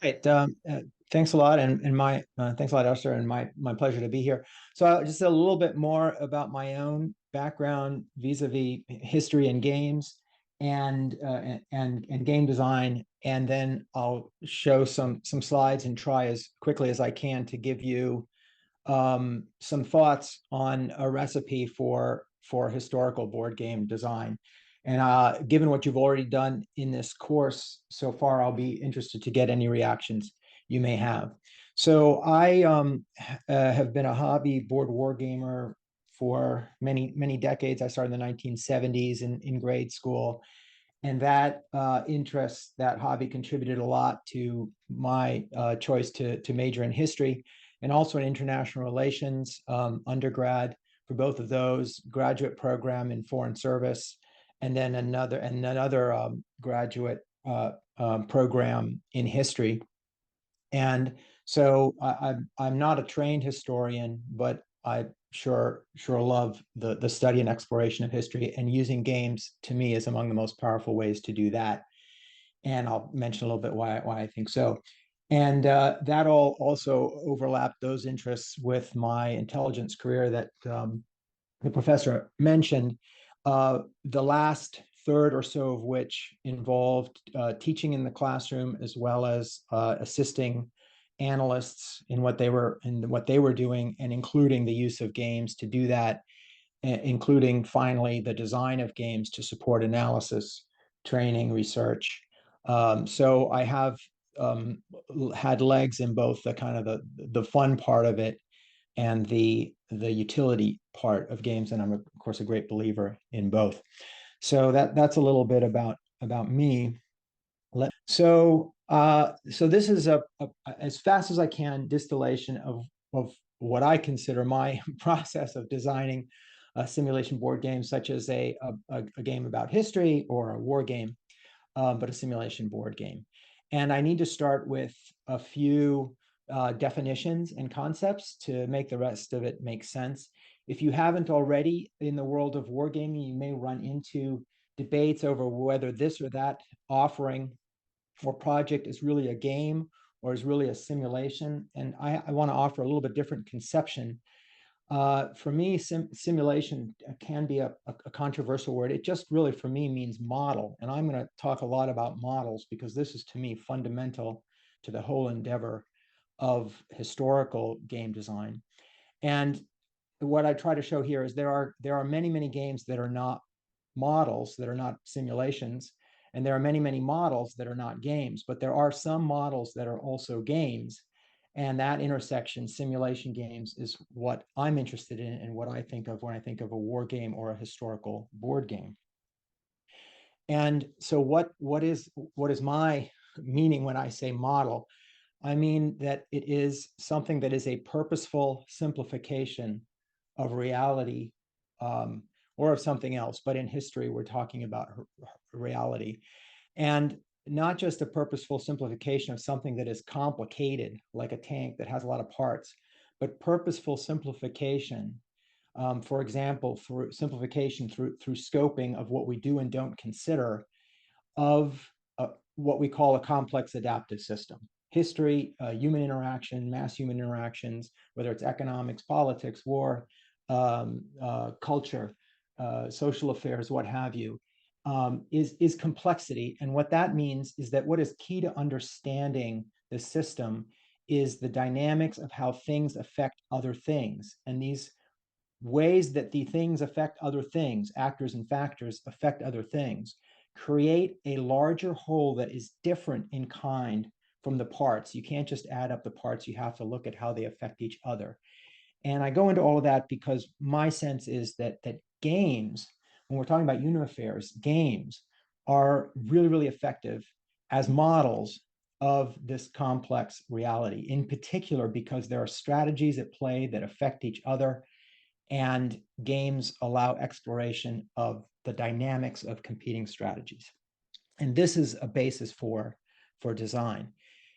Right. Thanks a lot, and my thanks a lot, Esther, and my pleasure to be here. So, just a little bit more about my own background vis-a-vis history and games, and game design, and then I'll show some slides and try as quickly as I can to give you some thoughts on a recipe for historical board game design. And given what you've already done in this course so far, I'll be interested to get any reactions you may have. So I have been a hobby board war gamer for many decades. I started in the 1970s in grade school, and that interest, that hobby, contributed a lot to my choice to major in history and also in international relations, undergrad for both of those, graduate program in foreign service, and then another graduate program in history. And so I'm not a trained historian, but I sure love the study and exploration of history, and using games to me is among the most powerful ways to do that. And I'll mention a little bit why I think so. And that all also overlapped those interests with my intelligence career that the professor mentioned, the last third or so of which involved teaching in the classroom as well as assisting analysts in what they were doing, and including the use of games to do that, including finally the design of games to support analysis, training, research. So I have had legs in both the kind of the fun part of it and the utility part of games, and I'm of course a great believer in both. So that's a little bit about me. So this is as fast as I can distillation of what I consider my process of designing a simulation board game, such as a game about history or a war game, but a simulation board game. And I need to start with a few definitions and concepts to make the rest of it make sense. If you haven't already, in the world of wargaming, you may run into debates over whether this or that offering or project is really a game or is really a simulation. And I want to offer a little bit different conception. For me, simulation can be a controversial word. It just really, for me, means model. And I'm going to talk a lot about models because this is, to me, fundamental to the whole endeavor of historical game design. And what I try to show here is there are many games that are not models, that are not simulations, and there are many models that are not games, but there are some models that are also games. And that intersection, simulation games, is what I'm interested in and what I think of when I think of a war game or a historical board game. And so what is my meaning when I say model? I mean that it is something that is a purposeful simplification of reality, or of something else. But in history, we're talking about reality. And not just a purposeful simplification of something that is complicated, like a tank that has a lot of parts, but purposeful simplification. For example, through simplification through scoping of what we do and don't consider of what we call a complex adaptive system. History, human interaction, mass human interactions, whether it's economics, politics, war, culture, social affairs, what have you, is complexity. And what that means is that what is key to understanding the system is the dynamics of how things affect other things. And these ways that the things affect other things, actors and factors affect other things, create a larger whole that is different in kind from the parts. You can't just add up the parts, you have to look at how they affect each other. And I go into all of that because my sense is that games, when we're talking about human affairs, games are really effective as models of this complex reality, in particular because there are strategies at play that affect each other, and games allow exploration of the dynamics of competing strategies. And this is a basis for design.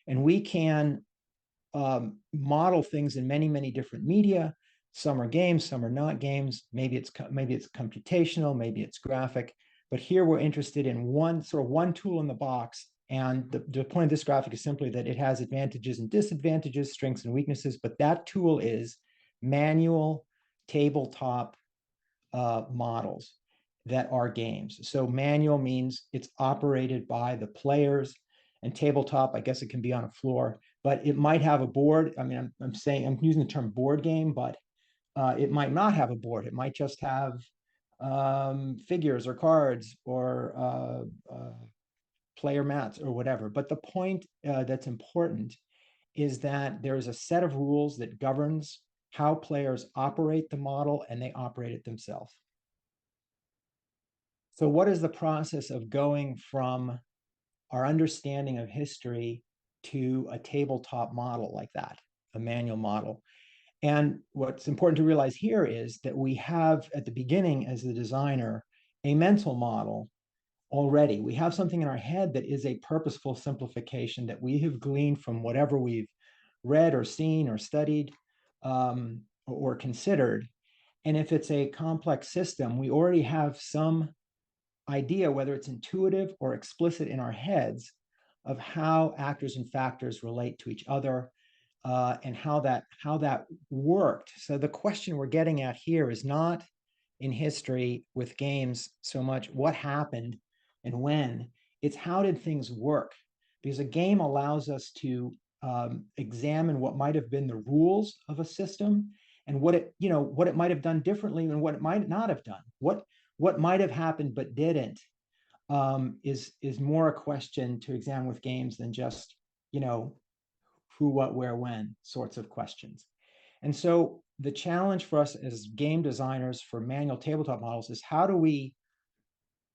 And we can model things in many different media. Some are games, some are not games. Maybe it's computational, maybe it's graphic. But here we're interested in one tool in the box, And the point of this graphic is simply that it has advantages and disadvantages, strengths and weaknesses, but that tool is manual tabletop models that are games. So manual means it's operated by the players, and tabletop, I guess it can be on a floor, but it might have a board. I mean, I'm using the term board game, but it might not have a board. It might just have figures or cards or player mats or whatever. But the point that's important is that there is a set of rules that governs how players operate the model, and they operate it themselves. So what is the process of going from our understanding of history to a tabletop model like that, a manual model? And what's important to realize here is that we have at the beginning, as the designer, a mental model already. We have something in our head that is a purposeful simplification that we have gleaned from whatever we've read or seen or studied or considered. And if it's a complex system, we already have some idea, whether it's intuitive or explicit in our heads, of how actors and factors relate to each other, and how that worked. So the question we're getting at here is not in history with games so much what happened and when, it's how did things work? Because a game allows us to examine what might have been the rules of a system, and what it might have done differently and what it might not have done. What might have happened but didn't is more a question to examine with games than just who, what, where, when sorts of questions. And so the challenge for us as game designers for manual tabletop models is, how do we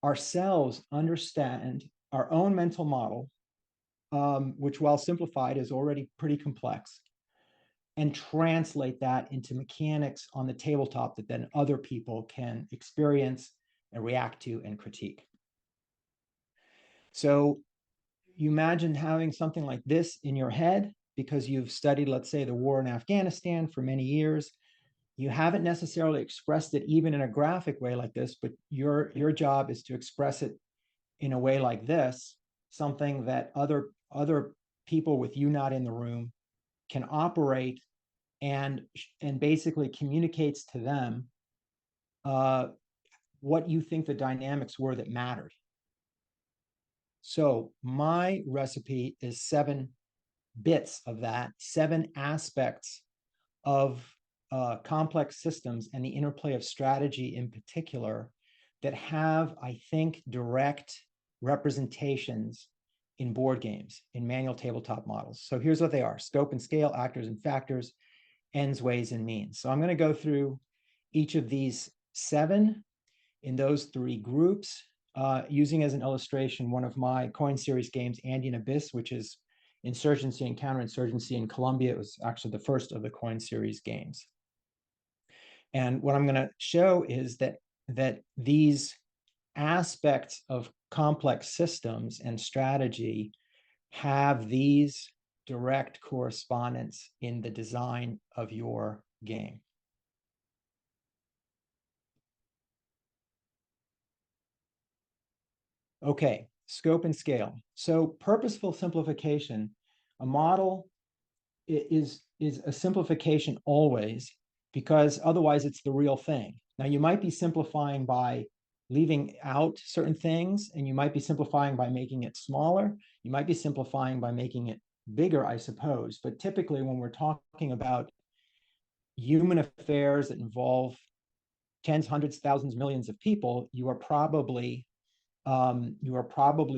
ourselves understand our own mental model, which, while simplified, is already pretty complex, and translate that into mechanics on the tabletop that then other people can experience and react to and critique. So you imagine having something like this in your head because you've studied, let's say, the war in Afghanistan for many years. You haven't necessarily expressed it even in a graphic way like this, but your job is to express it in a way like this, something that other people with you not in the room can operate and basically communicates to them what you think the dynamics were that mattered. So my recipe is 7 bits of that, 7 aspects of complex systems and the interplay of strategy in particular that have, I think, direct representations in board games, in manual tabletop models. So here's what they are: scope and scale, actors and factors, ends, ways, and means. So I'm going to go through each of these 7 in those 3 groups, using as an illustration one of my coin series games, Andean Abyss, which is insurgency and counterinsurgency in Colombia. It was actually the first of the coin series games. And what I'm going to show is that these aspects of complex systems and strategy have these direct correspondence in the design of your game. Okay, scope and scale. So purposeful simplification, a model is a simplification always, because otherwise it's the real thing. Now, you might be simplifying by leaving out certain things, and you might be simplifying by making it smaller. You might be simplifying by making it bigger, I suppose. But typically, when we're talking about human affairs that involve tens, hundreds, thousands, millions of people, you are probably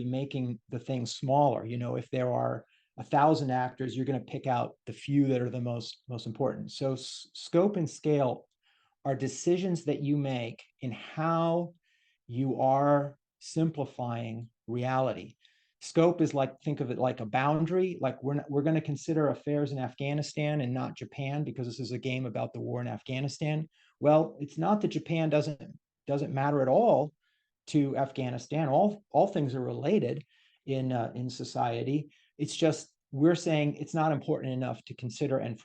making the thing smaller. If there are 1,000 actors, you're going to pick out the few that are the most important. So scope and scale are decisions that you make in how you are simplifying reality. Scope is like, think of it like a boundary. Like we're going to consider affairs in Afghanistan and not Japan because this is a game about the war in Afghanistan. Well, it's not that Japan doesn't matter at all to Afghanistan. All things are related in society. It's just we're saying it's not important enough to consider, and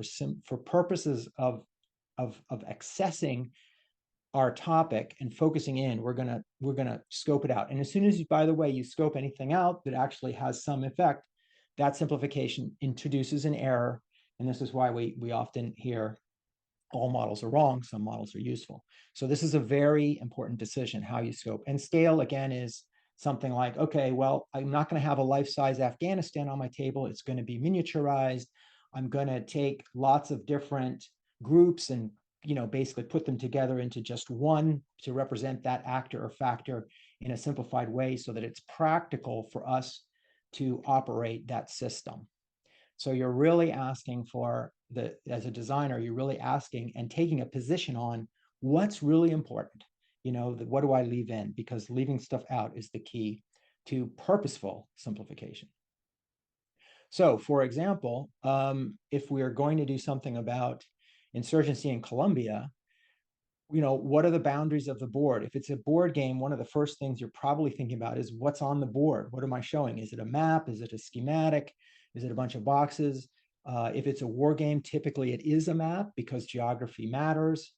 for purposes of accessing our topic and focusing in, we're gonna scope it out. And as soon as, by the way, you scope anything out that actually has some effect, that simplification introduces an error. And this is why we often hear all models are wrong, some models are useful. So this is a very important decision, how you scope. And scale, again, is something like, okay, well, I'm not going to have a life-size Afghanistan on my table. It's going to be miniaturized. I'm going to take lots of different groups and basically put them together into just one to represent that actor or factor in a simplified way so that it's practical for us to operate that system. So you're really asking for as a designer, you're really asking and taking a position on what's really important. What do I leave in? Because leaving stuff out is the key to purposeful simplification. So, for example, if we are going to do something about insurgency in Colombia, what are the boundaries of the board? If it's a board game, one of the first things you're probably thinking about is what's on the board. What am I showing? Is it a map? Is it a schematic? Is it a bunch of boxes? If it's a war game, typically it is a map because geography matters.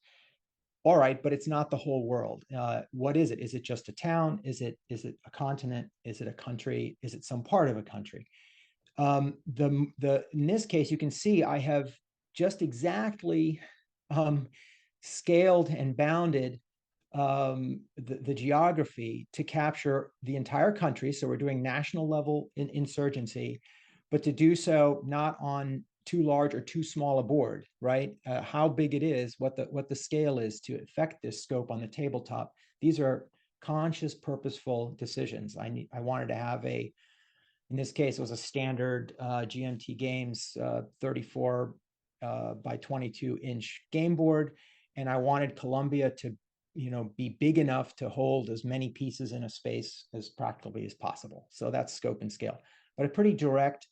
All right, but it's not the whole world. What is it? Is it just a town? Is it a continent? Is it a country? Is it some part of a country? In this case, you can see I have just exactly scaled and bounded the geography to capture the entire country. So we're doing national level insurgency, but to do so not on too large or too small a board, right? How big it is, what the scale is to affect this scope on the tabletop. These are conscious, purposeful decisions. I wanted to have in this case, it was a standard GMT Games 34 by 22-inch game board. And I wanted Colombia to, be big enough to hold as many pieces in a space as practically as possible. So that's scope and scale. But a pretty direct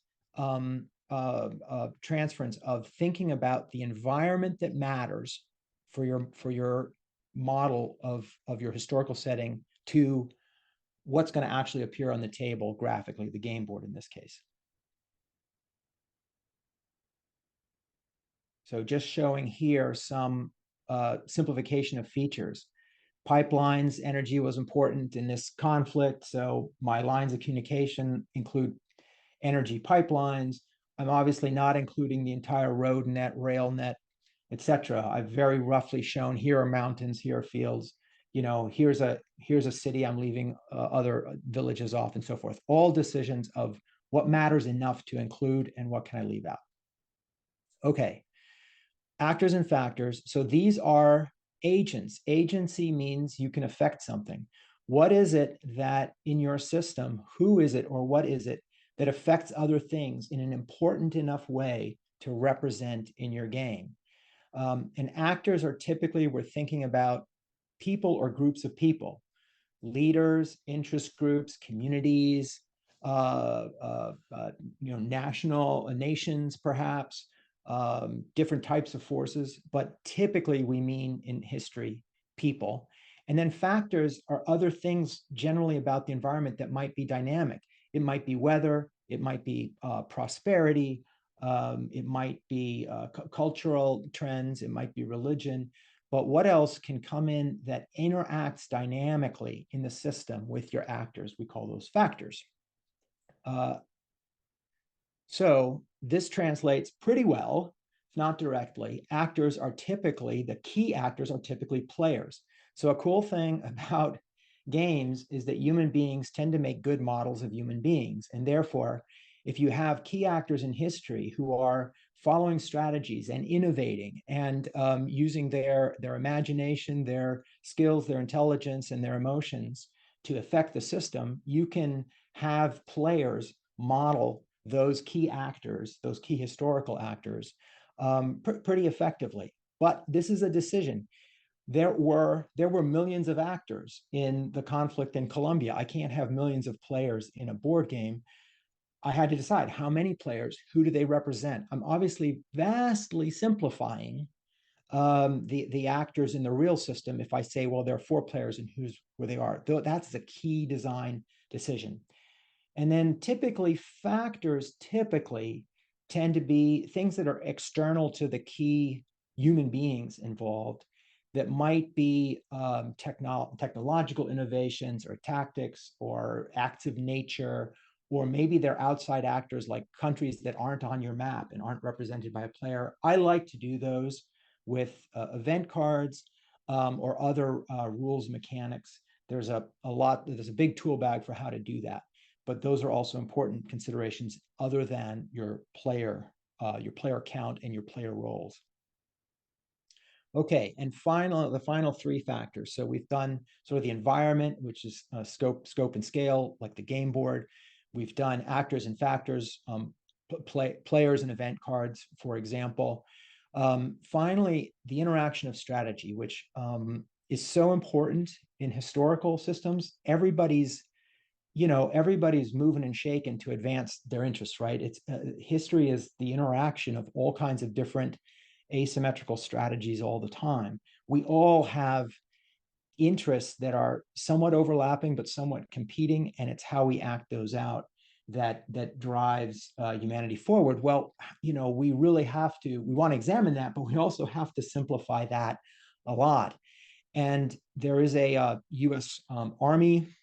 transference of thinking about the environment that matters for your model of your historical setting to what's going to actually appear on the table graphically, the game board in this case. So just showing here some simplification of features. Pipelines, energy was important in this conflict. So my lines of communication include energy pipelines. I'm obviously not including the entire road net, rail net, etc. I've very roughly shown here are mountains, here are fields. Here's a city I'm leaving other villages off and so forth. All decisions of what matters enough to include and what can I leave out. Okay, actors and factors. So these are agents. Agency means you can affect something. What is it that in your system, who is it or what is it that affects other things in an important enough way to represent in your game? And actors are typically, we're thinking about people or groups of people, leaders, interest groups, communities, national nations, perhaps, different types of forces, but typically we mean in history, people. And then factors are other things generally about the environment that might be dynamic. It might be weather, it might be prosperity, it might be cultural trends, it might be religion, but what else can come in that interacts dynamically in the system with your actors? We call those factors. So this translates pretty well, if not directly. Actors are typically, the key actors are typically players. So a cool thing about games is that human beings tend to make good models of human beings. And therefore, if you have key actors in history who are following strategies and innovating and using their imagination, their skills, their intelligence, and their emotions to affect the system, you can have players model those key actors, those key historical actors, pretty effectively. But this is a decision. There were millions of actors in the conflict in Colombia. I can't have millions of players in a board game. I had to decide how many players, who do they represent? I'm obviously vastly simplifying the actors in the real system if I say, well, there are 4 players and where they are. That's the key design decision. And then typically factors tend to be things that are external to the key human beings involved that might be technological innovations or tactics or acts of nature, or maybe they're outside actors like countries that aren't on your map and aren't represented by a player. I like to do those with event cards or other rules mechanics. There's there's a big tool bag for how to do that. But those are also important considerations other than your player count and your player roles. Okay, and the final three factors. So we've done sort of the environment, which is scope and scale, like the game board. We've done actors and factors, players and event cards, for example. Finally, the interaction of strategy, which is so important in historical systems. Everybody's moving and shaking to advance their interests, right? It's history is the interaction of all kinds of different asymmetrical strategies all the time. We all have interests that are somewhat overlapping but somewhat competing, and it's how we act those out that drives humanity forward. Well, we really have to, we want to examine that, but we also have to simplify that a lot. And there is a US Army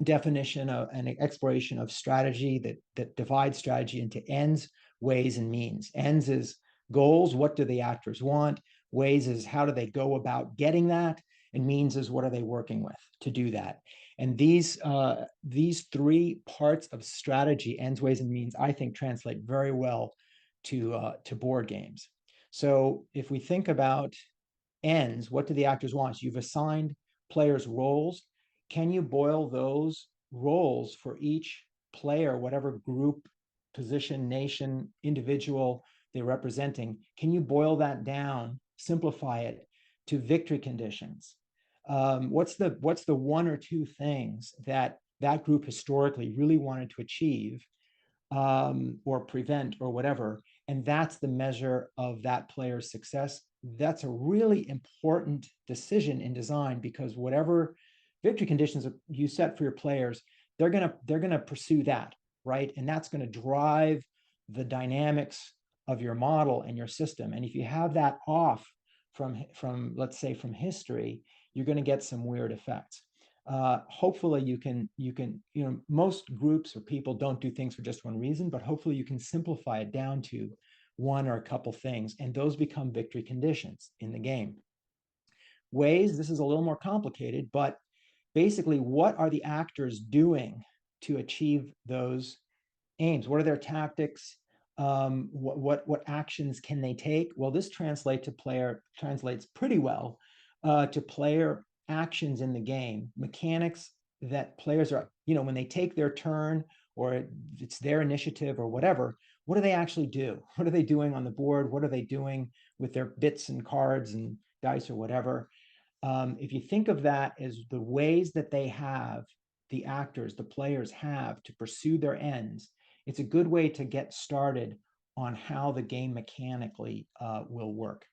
definition of an exploration of strategy that divides strategy into ends, ways, and means. Ends is goals, what do the actors want? Ways is how do they go about getting that? And means is what are they working with to do that? And these three parts of strategy, ends, ways, and means, I think translate very well to board games. So if we think about ends, what do the actors want? So you've assigned players roles. Can you boil those roles for each player, whatever group, position, nation, individual they're representing? Can you boil that down, simplify it to victory conditions? What's the one or two things that group historically really wanted to achieve or prevent or whatever? And that's the measure of that player's success. That's a really important decision in design, because whatever victory conditions you set for your players, they're gonna pursue that, right? And that's going to drive the dynamics of your model and your system. And if you have that off from let's say from history, you're going to get some weird effects. Hopefully you can most groups or people don't do things for just one reason, but hopefully you can simplify it down to one or a couple things, and those become victory conditions in the game. Ways, this is a little more complicated, but basically, what are the actors doing to achieve those aims? What are their tactics? What actions can they take? Well, this translates pretty well to player actions in the game, mechanics that players are, when they take their turn or it's their initiative or whatever, what do they actually do? What are they doing on the board? What are they doing with their bits and cards and dice or whatever? If you think of that as the ways that they have, the actors, the players have to pursue their ends, it's a good way to get started on how the game mechanically will work.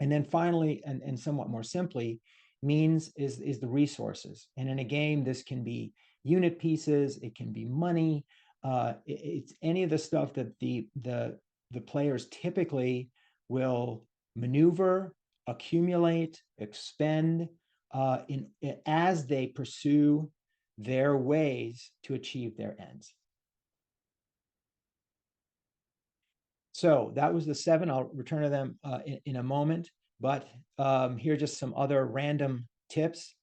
And then finally, and somewhat more simply, means is the resources. And in a game, this can be unit pieces, it can be money, it's any of the stuff that the players typically will maneuver, accumulate, expend as they pursue their ways to achieve their ends. So that was the 7. I'll return to them in a moment, but here are just some other random tips.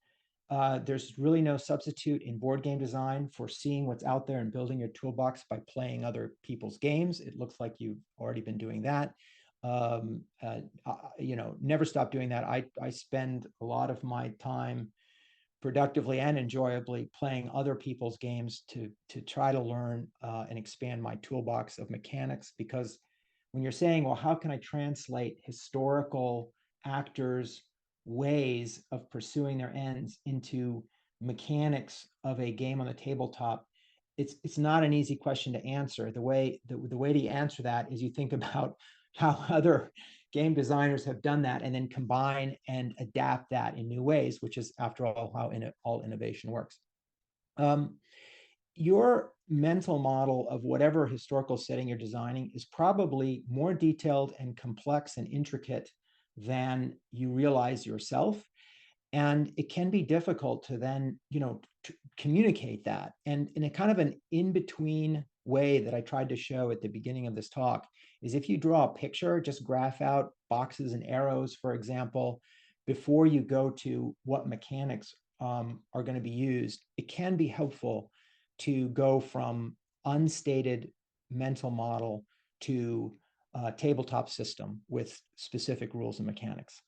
There's really no substitute in board game design for seeing what's out there and building your toolbox by playing other people's games. It looks like you've already been doing that. Never stop doing that. I spend a lot of my time productively and enjoyably playing other people's games to try to learn and expand my toolbox of mechanics. Because when you're saying, well, how can I translate historical actors' ways of pursuing their ends into mechanics of a game on the tabletop, it's not an easy question to answer. The way to answer that is you think about how other game designers have done that and then combine and adapt that in new ways, which is, after all, how all innovation works. Your mental model of whatever historical setting you're designing is probably more detailed and complex and intricate than you realize yourself. And it can be difficult to then, to communicate that. And in a kind of an in-between way that I tried to show at the beginning of this talk is if you draw a picture, just graph out boxes and arrows, for example, before you go to what mechanics are going to be used, it can be helpful to go from unstated mental model to a tabletop system with specific rules and mechanics.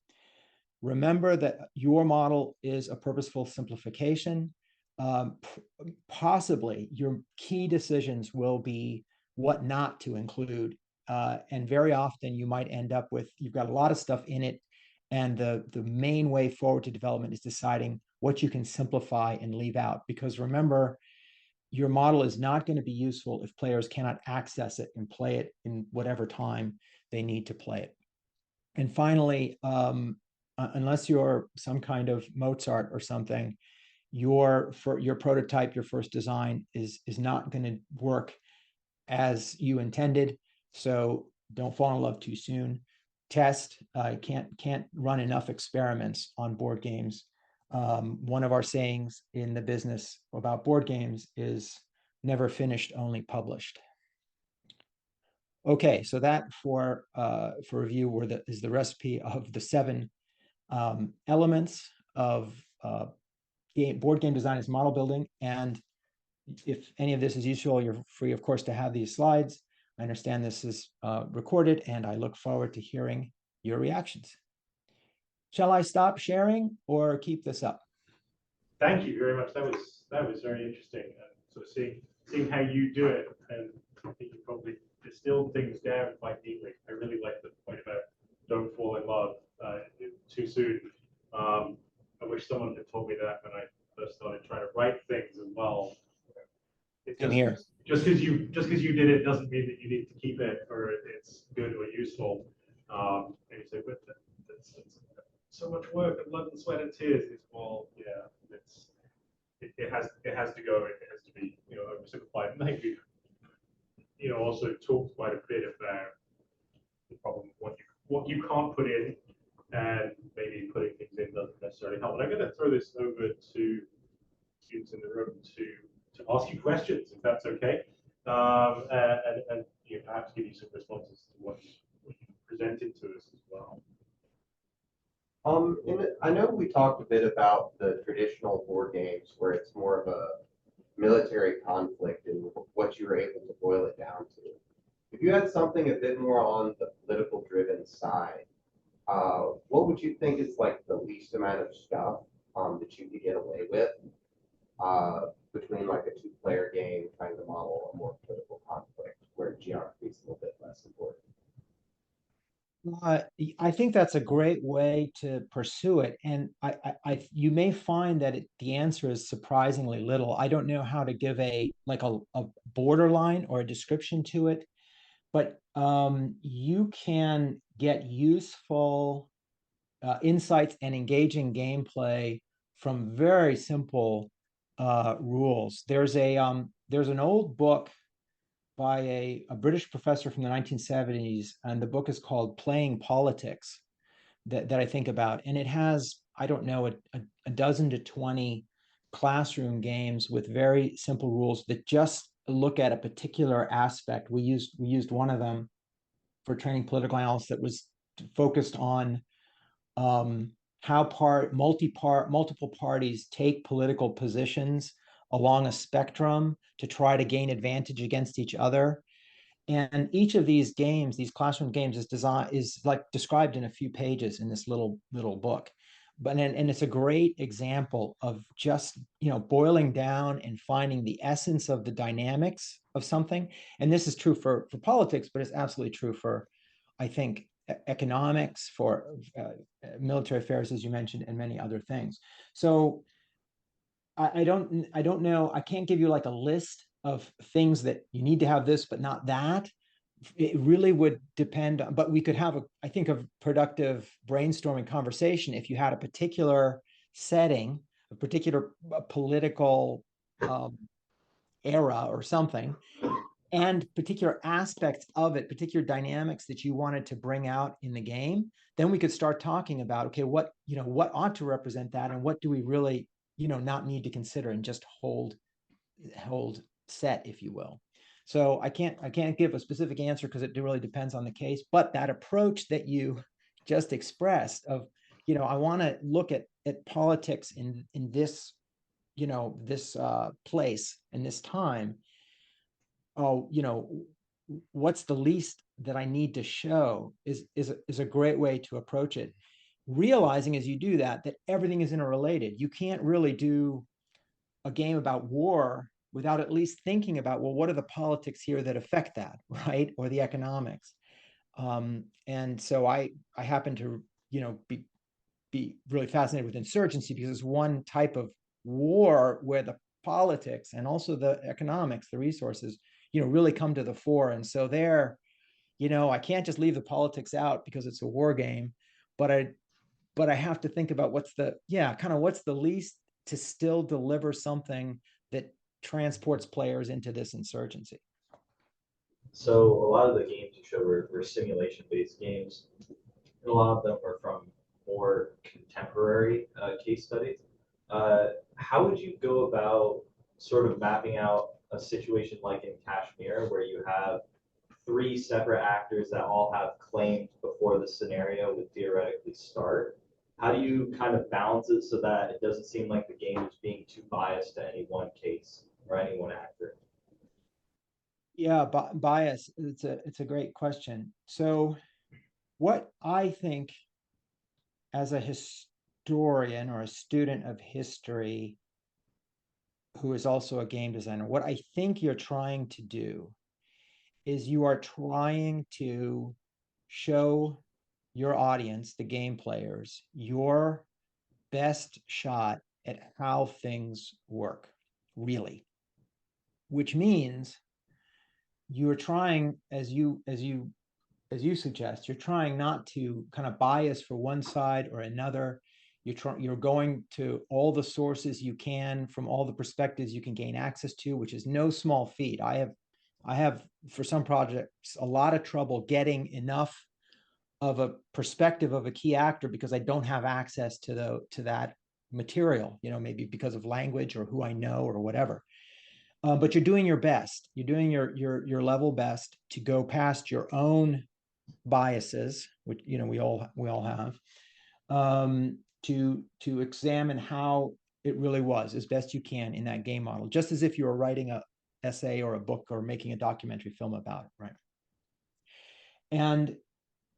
Remember that your model is a purposeful simplification. Possibly your key decisions will be what not to include. And very often you might end up with, you've got a lot of stuff in it. And the main way forward to development is deciding what you can simplify and leave out. Because remember, your model is not going to be useful if players cannot access it and play it in whatever time they need to play it. And finally, unless you're some kind of Mozart or something, your prototype, your first design is not going to work as you intended. So don't fall in love too soon. Test. Can't run enough experiments on board games. One of our sayings in the business about board games is never finished, only published. Okay, so that for review is the recipe of the 7 elements of board game design as model building. And if any of this is useful, you're free, of course, to have these slides. I understand this is recorded, and I look forward to hearing your reactions. Shall I stop sharing or keep this up? Thank you very much. That was very interesting. Sort of seeing how you do it, and I think you probably distilled things down quite neatly. I really like the point about don't fall in love too soon. I wish someone had told me that when I first started trying to write things as well. Just because you did it doesn't mean that you need to keep it or it's good or useful. And you say, but that's so much work and blood and sweat and tears. It's, well, yeah, it has to go. It has to be oversimplified. And I think we also talked quite a bit about the problem of what you can't put in, and maybe putting things in doesn't necessarily help. And I'm going to throw this over to students in the room to ask you questions, if that's okay, and perhaps give you some responses to what you presented to us as well. I know we talked a bit about the traditional board games where it's more of a military conflict and what you were able to boil it down to. If you had something a bit more on the political driven side, what would you think is like the least amount of stuff that you could get away with between like a 2-player game trying to model a more political conflict where geography is a little bit less important? I think that's a great way to pursue it, and you may find that the answer is surprisingly little. I don't know how to give a borderline or a description to it, but you can get useful insights and engaging gameplay from very simple rules. There's an old book by a British professor from the 1970s, and the book is called Playing Politics, that I think about. And it has, I don't know, a dozen to 20 classroom games with very simple rules that just look at a particular aspect. We used one of them for training political analysts that was focused on how multiple parties take political positions along a spectrum to try to gain advantage against each other. And each of these games, these classroom games, is like described in a few pages in this little book. And it's a great example of just boiling down and finding the essence of the dynamics of something. And this is true for politics, but it's absolutely true for, I think, economics, for military affairs, as you mentioned, and many other things. So I don't know. I can't give you like a list of things that you need to have this, but not that. It really would depend on, but we could have I think, a productive brainstorming conversation if you had a particular setting, a particular political era or something, and particular aspects of it, particular dynamics that you wanted to bring out in the game, then we could start talking about, okay, what ought to represent that, and what do we really, not need to consider and just hold set, if you will. So I can't give a specific answer because it really depends on the case. But that approach that you just expressed of, I want to look at politics in this, this place and this time. Oh, what's the least that I need to show is a great way to approach it. Realizing as you do that everything is interrelated. You can't really do a game about war without at least thinking about, well, what are the politics here that affect that, right? Or the economics. And so I happen to, be really fascinated with insurgency because it's one type of war where the politics and also the economics, the resources, really come to the fore. And so there, I can't just leave the politics out because it's a war game, but I have to think about what's the least to still deliver something that transports players into this insurgency. So a lot of the games you showed were simulation-based games, and a lot of them were from more contemporary case studies. How would you go about sort of mapping out a situation like in Kashmir, where you have three separate actors that all have claims before the scenario would theoretically start? How do you kind of balance it so that it doesn't seem like the game is being too biased to any one case or any one actor? Yeah, bias. It's a great question. So, what I think as a historian or a student of history who is also a game designer, what I think you're trying to do is you are trying to show your audience, the game players, your best shot at how things work, really. Which means you're trying, as you suggest, you're trying not to kind of bias for one side or another. You're going to all the sources you can from all the perspectives you can gain access to, which is no small feat. I have for some projects a lot of trouble getting enough of a perspective of a key actor because I don't have access to that material, maybe because of language or who I know or whatever. But you're doing your best. You're doing your level best to go past your own biases, which we all have, to examine how it really was as best you can in that game model, just as if you were writing a essay or a book or making a documentary film about it, right? And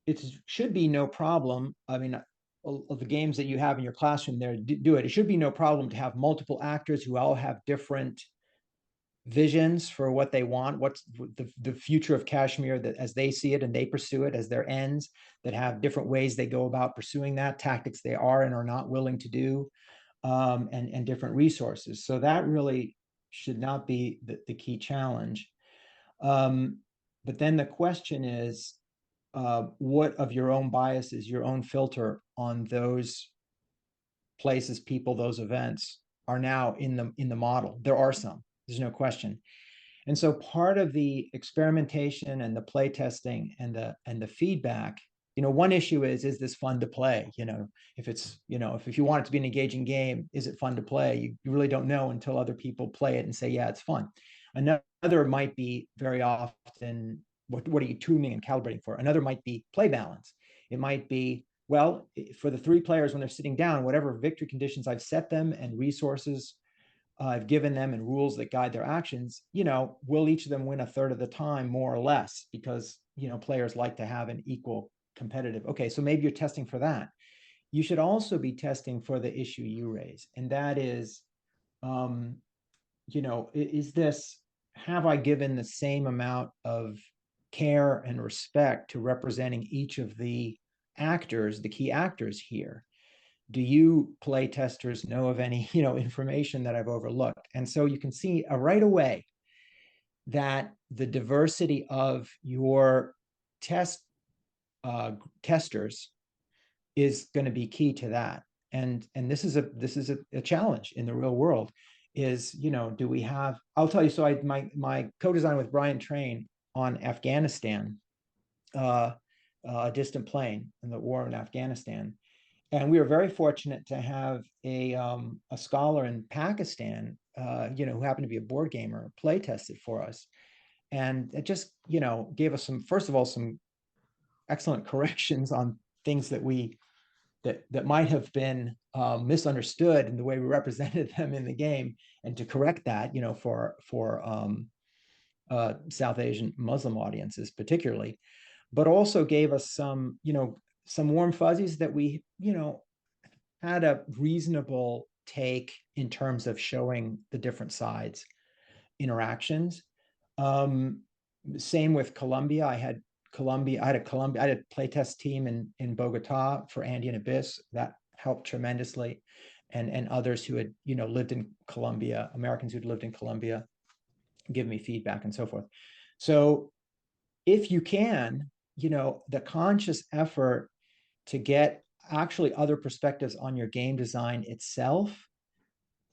it should be no problem. I mean, of the games that you have in your classroom there do it. It should be no problem to have multiple actors who all have different visions for what they want, what's the future of Kashmir that as they see it and they pursue it as their ends, that have different ways they go about pursuing that, tactics they are and are not willing to do, and different resources. So that really should not be the key challenge. But then the question is, what of your own biases, your own filter on those places, people, those events are now in the model? There are some. There's no question. And so part of the experimentation and the play testing and the feedback, one issue is this fun to play? If it's, if you want it to be an engaging game, is it fun to play? You really don't know until other people play it and say, yeah, it's fun. Another might be very often, what are you tuning and calibrating for? Another might be play balance. It might be, well, for the three players when they're sitting down, whatever victory conditions I've set them and resources I've given them and rules that guide their actions, will each of them win a third of the time, more or less, because, players like to have an equal competitive. Okay, so maybe you're testing for that. You should also be testing for the issue you raise. And that is, is this, have I given the same amount of care and respect to representing each of the actors, the key actors here? Do you play testers know of any information that I've overlooked? And so you can see right away that the diversity of your testers is going to be key to that. And this is a challenge in the real world, is, do we have, I'll tell you, so my co-design with Brian Train on Afghanistan, a distant plain in the war in Afghanistan. And we were very fortunate to have a scholar in Pakistan, who happened to be a board gamer, play test it for us. And it just, gave us first of all, some excellent corrections on things that that might have been misunderstood in the way we represented them in the game, and to correct that, for South Asian Muslim audiences particularly, but also gave us some warm fuzzies that we had a reasonable take in terms of showing the different sides interactions. Same with Colombia. I had a playtest team in Bogota for Andean Abyss that helped tremendously, and others who had lived in Colombia, Americans who'd lived in Colombia, give me feedback and so forth. So if you can, the conscious effort to get actually other perspectives on your game design itself,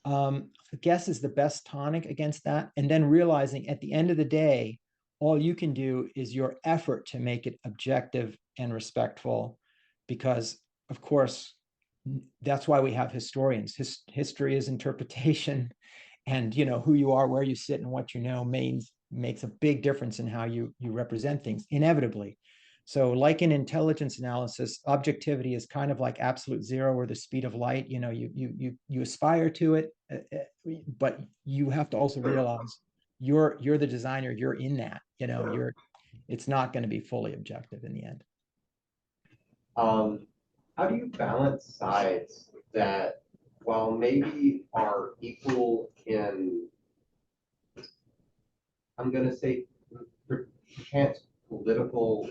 I guess, is the best tonic against that. And then realizing at the end of the day, all you can do is your effort to make it objective and respectful, because of course, that's why we have historians. History is interpretation, and who you are, where you sit, and what makes a big difference in how you represent things inevitably. So like in intelligence analysis, objectivity is kind of like absolute zero or the speed of light. You aspire to it, but you have to also realize you're the designer, you're in that, it's not going to be fully objective in the end. How do you balance sides that, while maybe are equal in, I'm going to say, perchance political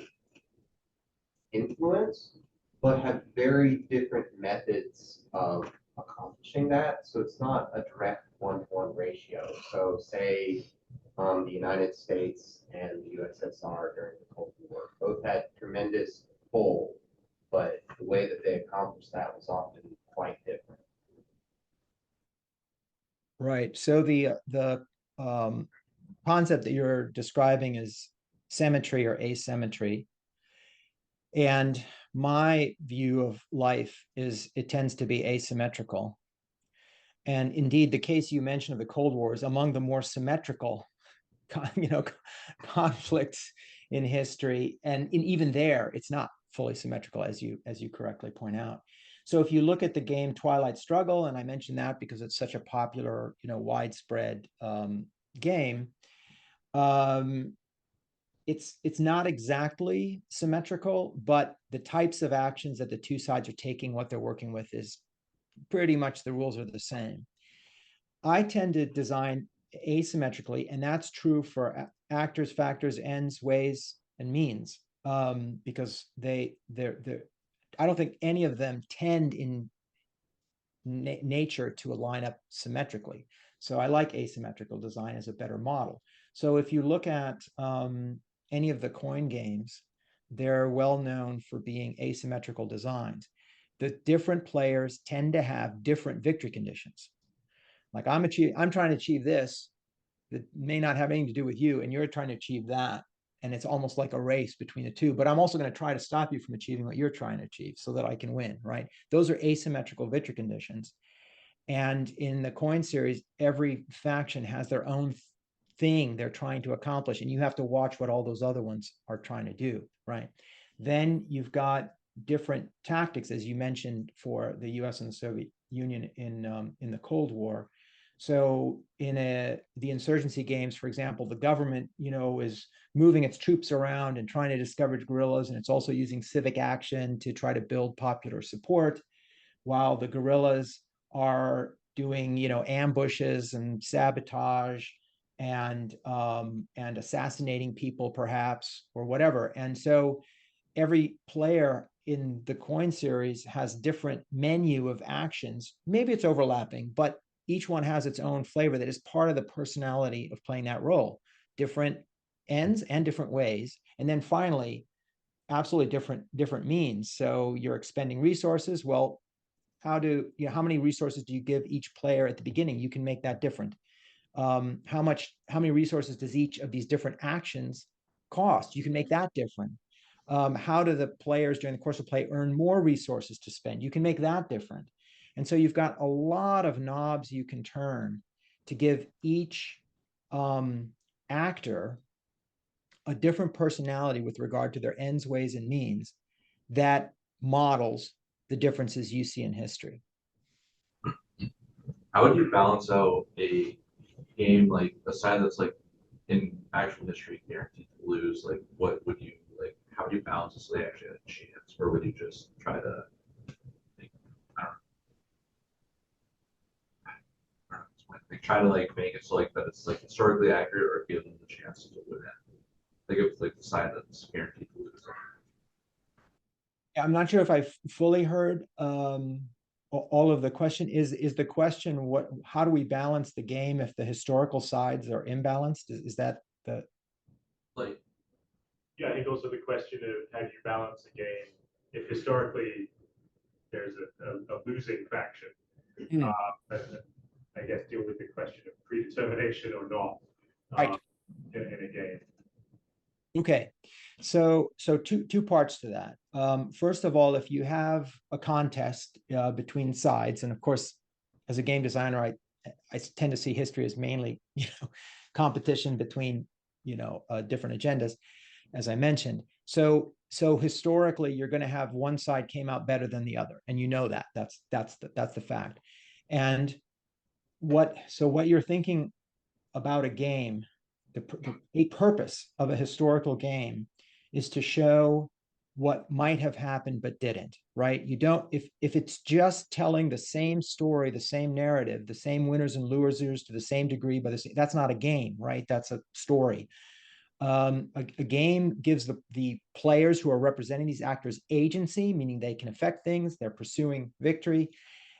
influence, but have very different methods of accomplishing that? So it's not a direct one-to-one ratio. So say the United States and the USSR during the Cold War both had tremendous pull, but the way that they accomplished that was often quite different. Right. So the concept that you're describing is symmetry or asymmetry. And my view of life is it tends to be asymmetrical. And indeed, the case you mentioned of the Cold War is among the more symmetrical, conflicts in history. And even there, it's not fully symmetrical, as you correctly point out. So if you look at the game Twilight Struggle, and I mention that because it's such a popular, widespread game, it's not exactly symmetrical, but the types of actions that the two sides are taking, what they're working with, is pretty much the rules are the same. I tend to design asymmetrically, and that's true for actors, factors, ends, ways, and means, because they're I don't think any of them tend in nature to align up symmetrically. So I like asymmetrical design as a better model. So if you look at any of the coin games, they're well known for being asymmetrical designs. The different players tend to have different victory conditions. Like I'm trying to achieve this that may not have anything to do with you, and you're trying to achieve that. And it's almost like a race between the two, but I'm also going to try to stop you from achieving what you're trying to achieve so that I can win, right? Those are asymmetrical victory conditions. And in the coin series, every faction has their own thing they're trying to accomplish, and you have to watch what all those other ones are trying to do, right? Then you've got different tactics, as you mentioned, for the US and the Soviet Union in the Cold War. So in the insurgency games, for example, the government, is moving its troops around and trying to discourage guerrillas, and it's also using civic action to try to build popular support, while the guerrillas are doing, ambushes and sabotage and assassinating people, perhaps, or whatever. And so every player in the coin series has different menu of actions. Maybe it's overlapping, but each one has its own flavor that is part of the personality of playing that role. Different ends and different ways. And then finally, absolutely different means. So you're expending resources. Well, how many resources do you give each player at the beginning? You can make that different. How many resources does each of these different actions cost? You can make that different. How do the players during the course of play earn more resources to spend? You can make that different. And so you've got a lot of knobs you can turn to give each actor a different personality with regard to their ends, ways, and means that models the differences you see in history. How would you balance out a game like a side that's like in actual history guaranteed to lose? Like, what would you like? How would you balance it so they actually had a chance, or would you just try to, like, I don't know, like try to like make it so like that it's like historically accurate, or give them the chance to win it? Like if like the side that's guaranteed to lose. I'm not sure if I fully heard all of the question. Is the question how do we balance the game if the historical sides are imbalanced? Is that the Like, Yeah, I think also the question of how do you balance a game if historically there's a losing faction. Hmm. And I guess deal with the question of predetermination or not Right. in a game. Okay, so two parts to that. First of all, if you have a contest between sides, and of course, as a game designer, I tend to see history as mainly competition between different agendas, as I mentioned. So historically, you're going to have one side came out better than the other, and you know that that's the fact. And what you're thinking about a game, a purpose of a historical game is to show what might have happened but didn't, right? You don't, if it's just telling the same story, the same narrative, the same winners and losers to the same degree, but that's not a game, right? That's a story. A game gives the players who are representing these actors agency, meaning they can affect things, they're pursuing victory.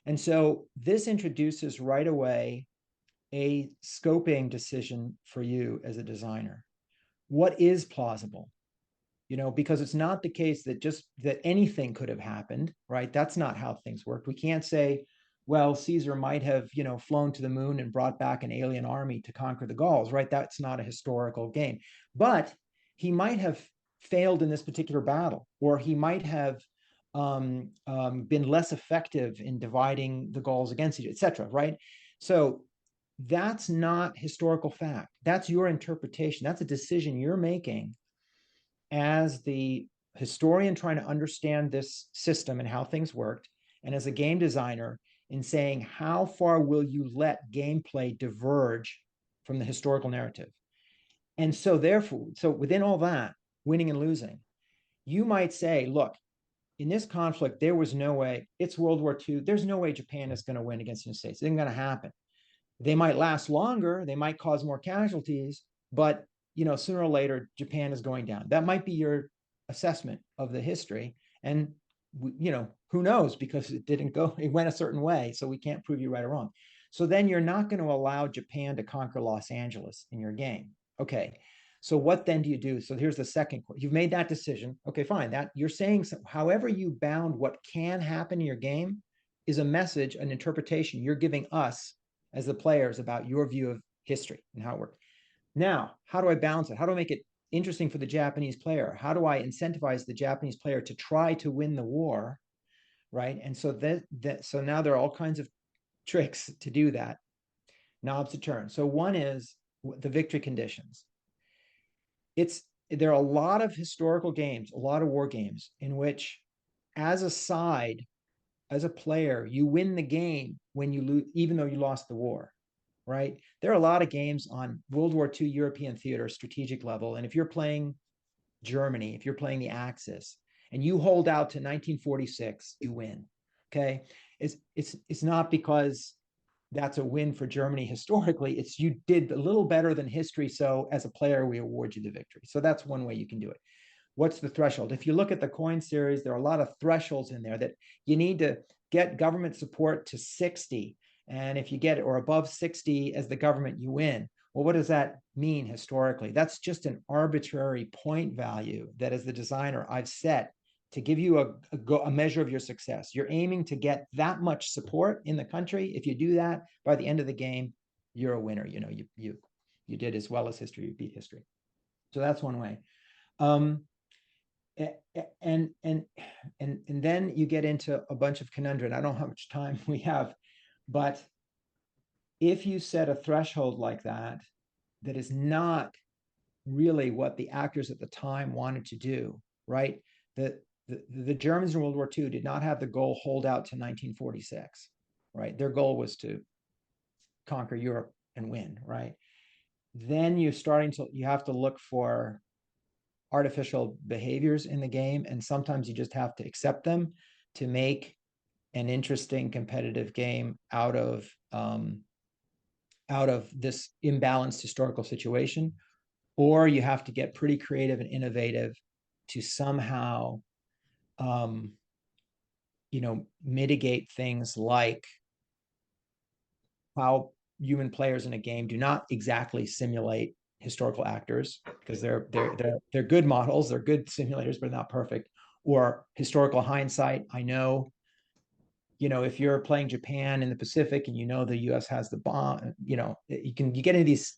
And so this introduces right away a scoping decision for you as a designer. What is plausible? Because it's not the case that anything could have happened, right? That's not how things worked. We can't say, well, Caesar might have, flown to the moon and brought back an alien army to conquer the Gauls, right? That's not a historical game. But he might have failed in this particular battle, or he might have been less effective in dividing the Gauls against each other, et cetera, right? So that's not historical fact. That's your interpretation. That's a decision you're making as the historian trying to understand this system and how things worked, and as a game designer in saying, how far will you let gameplay diverge from the historical narrative? And so therefore, within all that, winning and losing, you might say, look, in this conflict, there was no way, it's World War II, there's no way Japan is going to win against the United States. It isn't going to happen. They might last longer, they might cause more casualties, but sooner or later, Japan is going down. That might be your assessment of the history. And who knows, because it went a certain way, so we can't prove you right or wrong. So then you're not going to allow Japan to conquer Los Angeles in your game. Okay, so what then do you do? So here's the second question. You've made that decision. Okay, fine. That you're saying, however you bound what can happen in your game is a message, an interpretation you're giving us as the players about your view of history and how it worked. Now, how do I balance it? How do I make it interesting for the Japanese player? How do I incentivize the Japanese player to try to win the war, right? And so so now there are all kinds of tricks to do that, knobs to turn. So one is the victory conditions. There are a lot of historical games, a lot of war games in which, as a side, as a player, you win the game when you lose, even though you lost the war, right? There are a lot of games on World War II European theater strategic level. And if you're playing Germany, if you're playing the Axis, and you hold out to 1946, you win. Okay. It's not because that's a win for Germany historically. It's you did a little better than history. So as a player, we award you the victory. So that's one way you can do it. What's the threshold? If you look at the coin series, there are a lot of thresholds in there that you need to get government support to 60. And if you get it or above 60 as the government, you win. Well, what does that mean historically? That's just an arbitrary point value that as the designer I've set to give you a measure of your success. You're aiming to get that much support in the country. If you do that, by the end of the game, you're a winner. You know, you did as well as history, you beat history. So that's one way. And then you get into a bunch of conundrum. I don't know how much time we have, but if you set a threshold like that, that is not really what the actors at the time wanted to do, right? The Germans in World War II did not have the goal hold out to 1946, right? Their goal was to conquer Europe and win, right? Then you have to look for artificial behaviors in the game, and sometimes you just have to accept them to make an interesting competitive game out of this imbalanced historical situation, or you have to get pretty creative and innovative to somehow mitigate things like how human players in a game do not exactly simulate historical actors, because they're good models, they're good simulators, but not perfect. Or historical hindsight. I know, if you're playing Japan in the Pacific and the US has the bomb, you get into these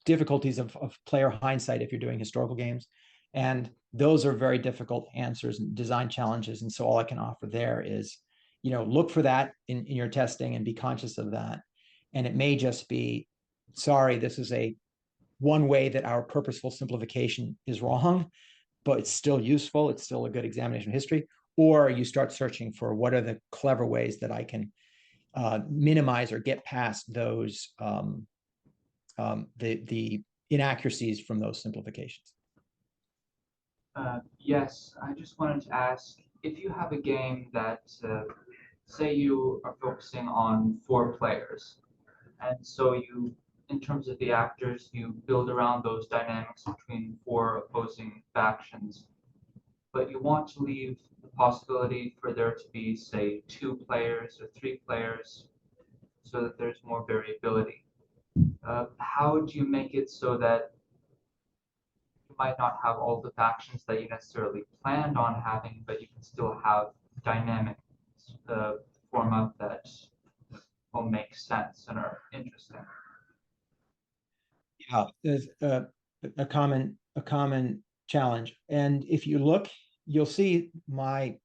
difficulties of player hindsight if you're doing historical games. And those are very difficult answers and design challenges. And so all I can offer there is, look for that in your testing and be conscious of that. And it may just be, sorry, this is one way that our purposeful simplification is wrong, but it's still useful. It's still a good examination of history. Or you start searching for what are the clever ways that I can minimize or get past those the inaccuracies from those simplifications. Yes, I just wanted to ask, if you have a game that, say you are focusing on 4 players, and so in terms of the actors, you build around those dynamics between 4 opposing factions, but you want to leave the possibility for there to be, say, 2 players or 3 players, so that there's more variability. How do you make it so that you might not have all the factions that you necessarily planned on having, but you can still have dynamic format that will make sense and are interesting? Yeah, there's a common challenge. And if you look, you'll see my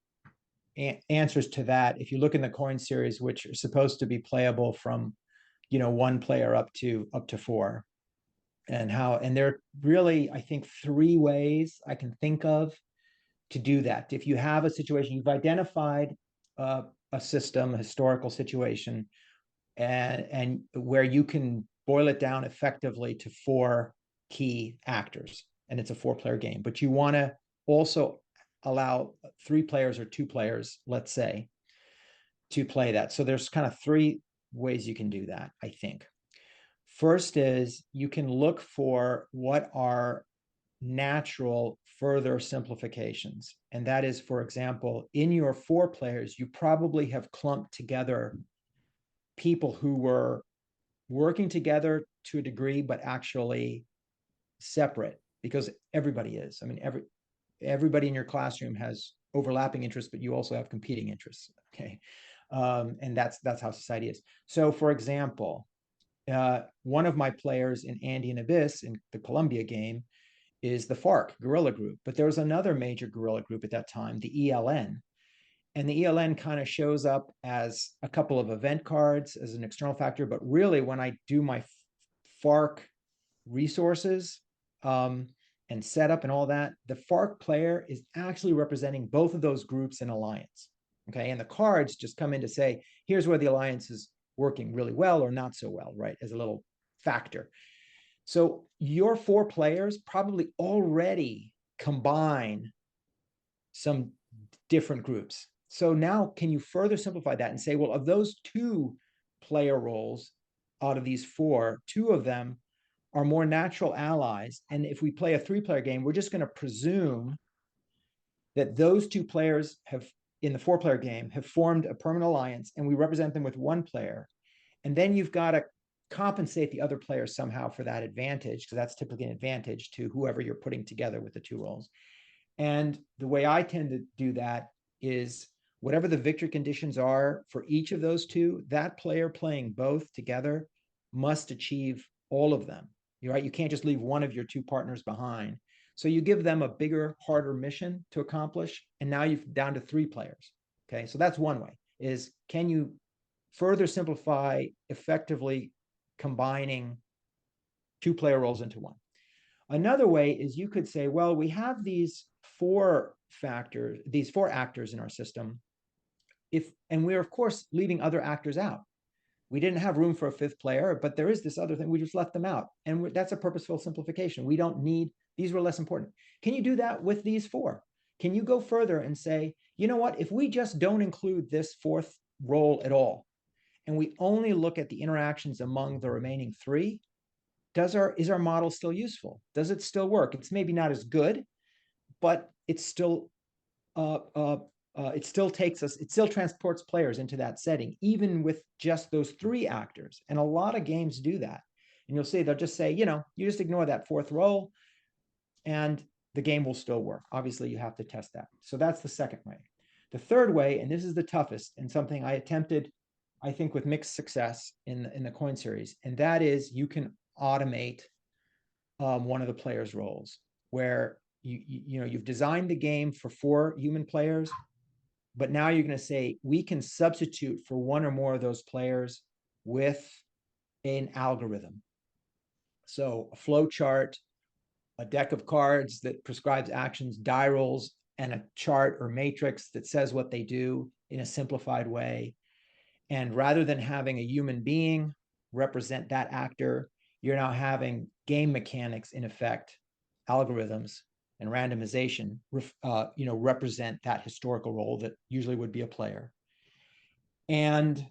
answers to that. If you look in the coin series, which are supposed to be playable from 1 player up to 4, and there are really, I think, 3 ways I can think of to do that. If you have a situation, you've identified a system, a historical situation, and where you can boil it down effectively to 4 key actors, and it's a 4-player game, but you want to also allow 3 players or 2 players, let's say, to play that. So there's kind of 3 ways you can do that, I think. First is you can look for what are natural further simplifications. And that is, for example, in your 4 players, you probably have clumped together people who were working together to a degree, but actually separate, because everybody is. I mean, everybody in your classroom has overlapping interests, but you also have competing interests. Okay. And that's how society is. So, for example, one of my players in Andean Abyss in the Colombia game is the FARC guerrilla group, but there was another major guerrilla group at that time, the ELN. And the ELN kind of shows up as a couple of event cards as an external factor, but really when I do my FARC resources and setup and all that, the FARC player is actually representing both of those groups in alliance. Okay, and the cards just come in to say, here's where the alliance is working really well or not so well, right, as a little factor. So your 4 players probably already combine some different groups. So now can you further simplify that and say, well, of those 2 player roles out of these 4, 2 of them are more natural allies. And if we play a 3-player game, we're just going to presume that those 2 players have, in the 4-player game, have formed a permanent alliance, and we represent them with 1 player. And then you've got to compensate the other players somehow for that advantage, because that's typically an advantage to whoever you're putting together with the 2 roles. And the way I tend to do that is whatever the victory conditions are for each of those two, that player playing both together must achieve all of them. You're right. You can't just leave one of your two partners behind. So you give them a bigger, harder mission to accomplish. And now you've down to 3 players. Okay. So that's one way is can you further simplify effectively combining 2-player roles into one? Another way is you could say, well, we have these 4 actors in our system. And we're of course leaving other actors out. We didn't have room for a 5th player, but there is this other thing. We just left them out. And that's a purposeful simplification. We don't need, these were less important. Can you do that with these 4? Can you go further and say, you know what, if we just don't include this 4th role at all, and we only look at the interactions among the remaining 3, is our model still useful? Does it still work? It's maybe not as good, but it's still it still transports players into that setting, even with just those 3 actors. And a lot of games do that. And you'll see, they'll just say, you just ignore that 4th role and the game will still work. Obviously, you have to test that. So that's the second way. The third way, and this is the toughest and something I attempted, I think, with mixed success in the coin series, and that is you can automate one of the players' roles, where you've designed the game for 4 human players, but now you're going to say we can substitute for one or more of those players with an algorithm. So a flow chart, a deck of cards that prescribes actions, die rolls, and a chart or matrix that says what they do in a simplified way. And rather than having a human being represent that actor, you're now having game mechanics, in effect, algorithms and randomization, represent that historical role that usually would be a player. And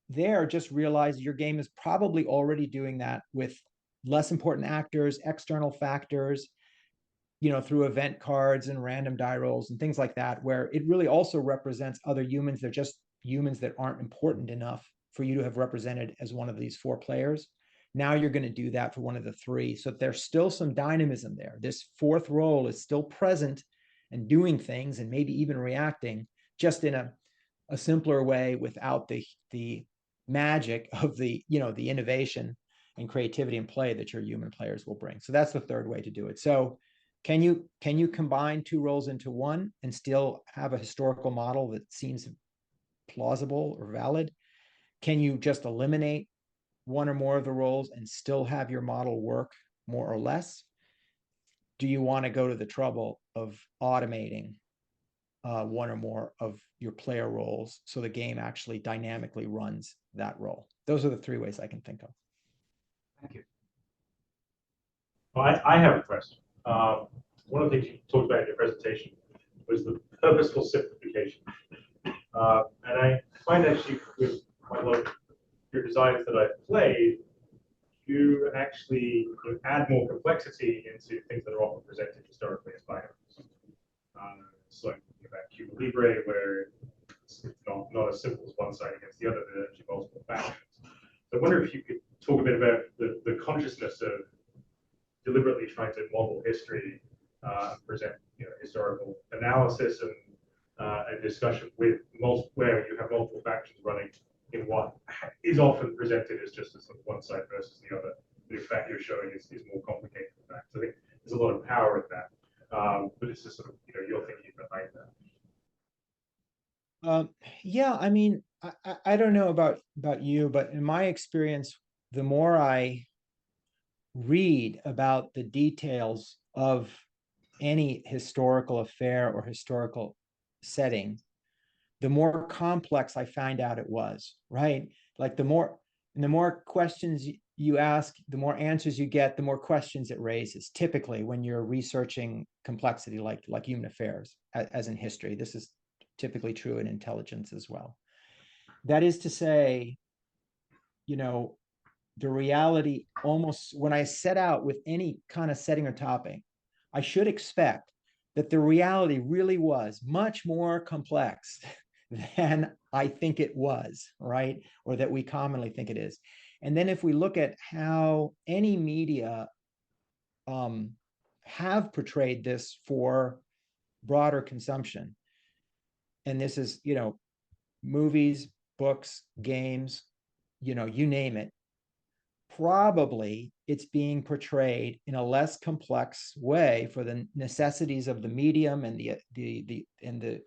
there, just realize your game is probably already doing that with less important actors, external factors, through event cards and random die rolls and things like that, where it really also represents other humans. They're just humans that aren't important enough for you to have represented as one of these 4 players. Now you're going to do that for one of the 3. So there's still some dynamism there. This 4th role is still present and doing things and maybe even reacting, just in a simpler way, without the magic of the innovation and creativity and play that your human players will bring. So that's the third way to do it. So can you combine 2 roles into one and still have a historical model that seems plausible or valid? Can you just eliminate one or more of the roles and still have your model work more or less? Do you want to go to the trouble of automating one or more of your player roles so the game actually dynamically runs that role? Those are the 3 ways I can think of. Thank you. Well, I have a question. One of the things you talked about in your presentation was the purposeful simplification. And I find actually with quite a lot of your designs that I've played, you actually add more complexity into things that are often presented historically as binaries. So like about Cuba Libre, where it's not as simple as one side against the other, there are actually multiple factions. So I wonder if you could talk a bit about the consciousness of deliberately trying to model history, present historical analysis and a discussion with where you have multiple factions running in what is often presented as just as one side versus the other. But in fact, you're showing is more complicated than that. So I think there's a lot of power in that. But it's just sort of your thinking behind that. Yeah, I mean, I don't know about you, but in my experience, the more I read about the details of any historical affair or historical setting, the more complex I find out it was, right? Like the more questions you ask, the more answers you get, the more questions it raises. Typically, when you're researching complexity like human affairs, as in history, this is typically true in intelligence as well. That is to say, the reality, almost when I set out with any kind of setting or topic, I should expect that the reality really was much more complex than I think it was, right? Or that we commonly think it is. And then if we look at how any media have portrayed this for broader consumption. And this is, movies, books, games, you name it. Probably it's being portrayed in a less complex way for the necessities of the medium and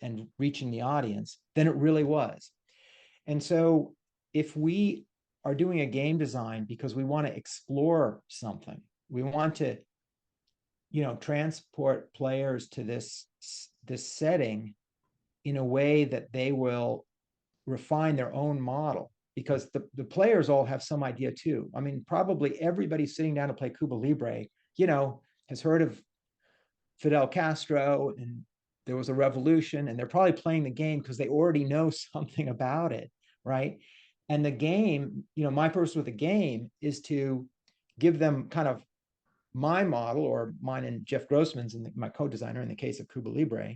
and reaching the audience than it really was. And so if we are doing a game design because we want to explore something, we want to, transport players to this setting in a way that they will refine their own model, because the players all have some idea too. I mean, probably everybody sitting down to play Cuba Libre, has heard of Fidel Castro and there was a revolution, and they're probably playing the game because they already know something about it, right? And the game, my purpose with the game is to give them kind of my model, or mine and Jeff Grossman's, and my co-designer in the case of Cuba Libre,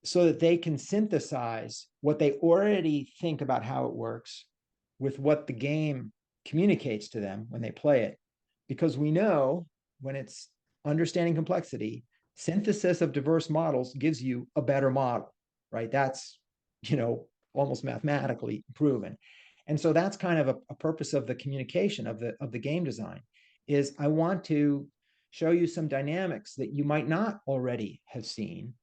so that they can synthesize what they already think about how it works with what the game communicates to them when they play it. Because we know when it's understanding complexity, synthesis of diverse models gives you a better model, right? That's, almost mathematically proven. And so that's kind of a purpose of the communication of the game design, is I want to show you some dynamics that you might not already have seen.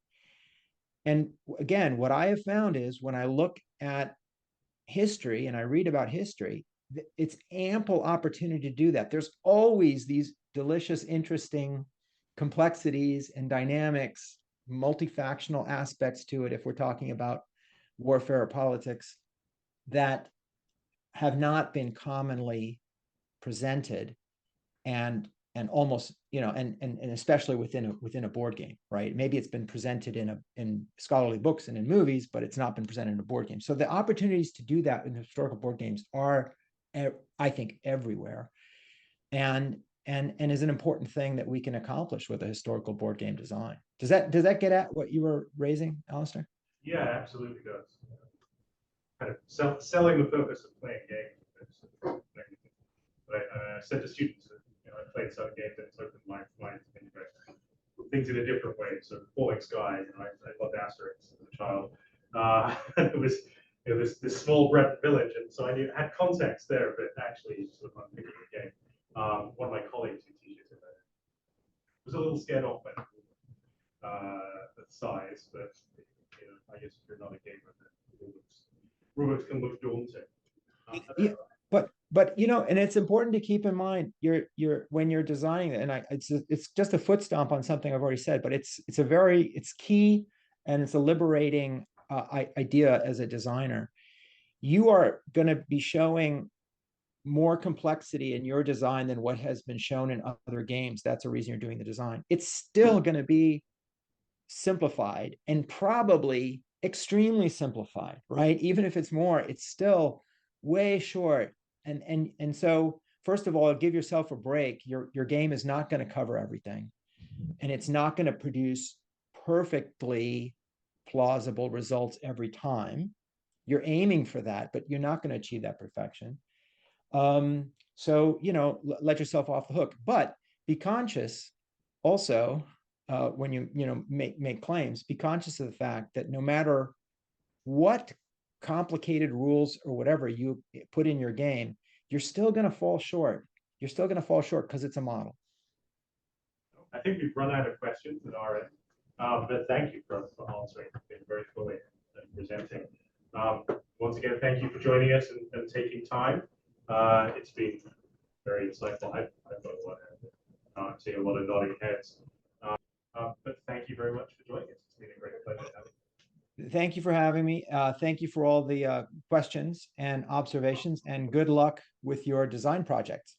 And again, what I have found is when I look at history and I read about history, it's ample opportunity to do that. There's always these delicious, interesting complexities and dynamics, multifactional aspects to it, if we're talking about warfare or politics, that have not been commonly presented, and almost, and especially within a board game, right? Maybe it's been presented in scholarly books and in movies, but it's not been presented in a board game. So the opportunities to do that in historical board games are, I think, everywhere, and is an important thing that we can accomplish with a historical board game design. Does that get at what you were raising, Alistair? Yeah, absolutely does. Kind of selling the purpose of playing games. I said to students that I played some games and it's opened my mind to think about things in a different way. So Falling Skies, I loved Asterix as a child. It was this small village, and so I had context there, but actually sort of unpicking the game. One of my colleagues who teaches it was a little scared off by the size, but I guess if you're not a gamer, then rules can look daunting. Yeah, but and it's important to keep in mind when you're designing it, and it's just a foot stomp on something I've already said, but it's key, and it's a liberating idea as a designer. You are going to be showing more complexity in your design than what has been shown in other games. That's the reason you're doing the design. It's still going to be simplified, and probably extremely simplified, right? Even if it's more, it's still way short. And so, first of all, give yourself a break. Your game is not going to cover everything, and it's not going to produce perfectly plausible results every time. You're aiming for that, but you're not going to achieve that perfection. So let yourself off the hook, but be conscious also, when you make claims, be conscious of the fact that no matter what complicated rules or whatever you put in your game, you're still going to fall short. You're still going to fall short because it's a model. I think we've run out of questions at our end, but thank you for answering very fully and presenting. Once again, thank you for joining us and taking time. It's been very insightful. I've got a lot out of it. Seeing a lot of nodding heads. But thank you very much for joining us. It's been a great pleasure having you. Thank you for having me. Thank you for all the questions and observations, and good luck with your design projects.